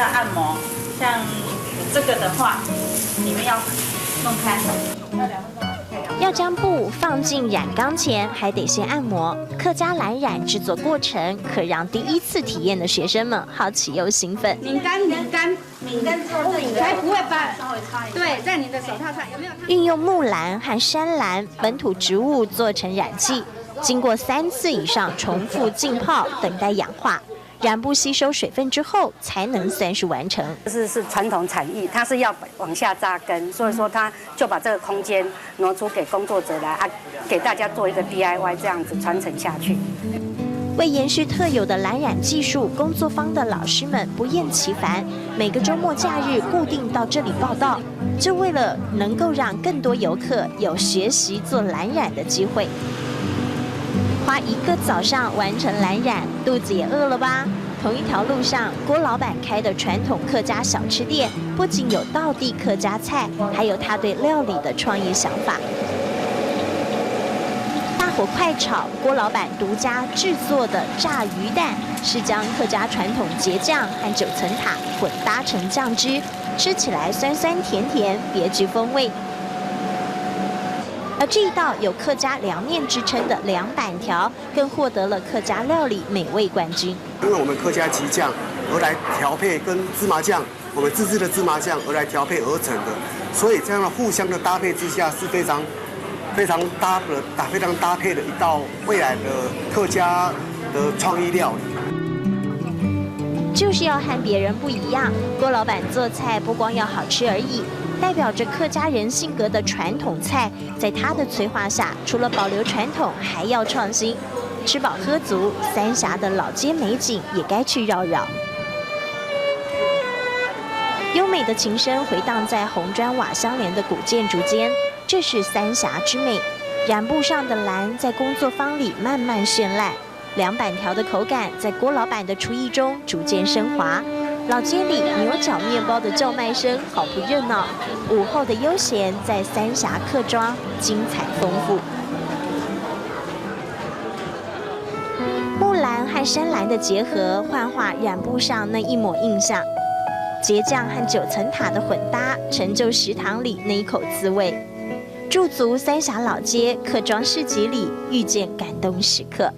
要按摩，像这个的话，你们要弄开，要2分钟。要将布放进染缸前，还得先按摩。客家蓝染制作过程，可让第一次体验的学生们好奇又兴奋。拧干之后，你才不会把对，在你的手套上有没有？运用木兰和山兰本土植物做成染剂，经过3次以上重复浸泡，等待氧化。染布吸收水分之后，才能算是完成。是传统产艺，它是要往下扎根，所以说它就把这个空间挪出给工作者来给大家做一个 DIY， 这样子传承下去。为延续特有的蓝染技术，工作坊的老师们不厌其烦，每个周末假日固定到这里报到，就为了能够让更多游客有学习做蓝染的机会。花1个早上完成蓝染，肚子也饿了吧？同一条路上，郭老板开的传统客家小吃店，不仅有道地客家菜，还有他对料理的创意想法。大火快炒，郭老板独家制作的炸鱼蛋，是将客家传统结酱和9层塔混搭成酱汁，吃起来酸酸甜甜，别具风味。而这一道有客家凉面之称的凉板条，更获得了客家料理美味冠军。因为我们客家吉酱而来调配，跟芝麻酱，我们自制的芝麻酱而来调配而成的，所以这样的互相的搭配之下，是非常搭配的一道未来的客家的创意料理。就是要和别人不一样，郭老板做菜不光要好吃而已。代表着客家人性格的传统菜，在他的催化下，除了保留传统，还要创新。吃饱喝足，三峡的老街美景也该去绕绕。优美的琴声回荡在红砖瓦相连的古建筑间，这是三峡之美。染布上的蓝在工作坊里慢慢绚烂，凉板条的口感在郭老板的厨艺中逐渐升华。老街里牛角面包的叫卖声好不热闹，午后的悠闲在三峡客庄精彩丰富。木兰和山兰的结合，幻化染布上那一抹印象。结酱和9层塔的混搭，成就食堂里那一口滋味。驻足三峡老街客庄市集里，遇见感动时刻。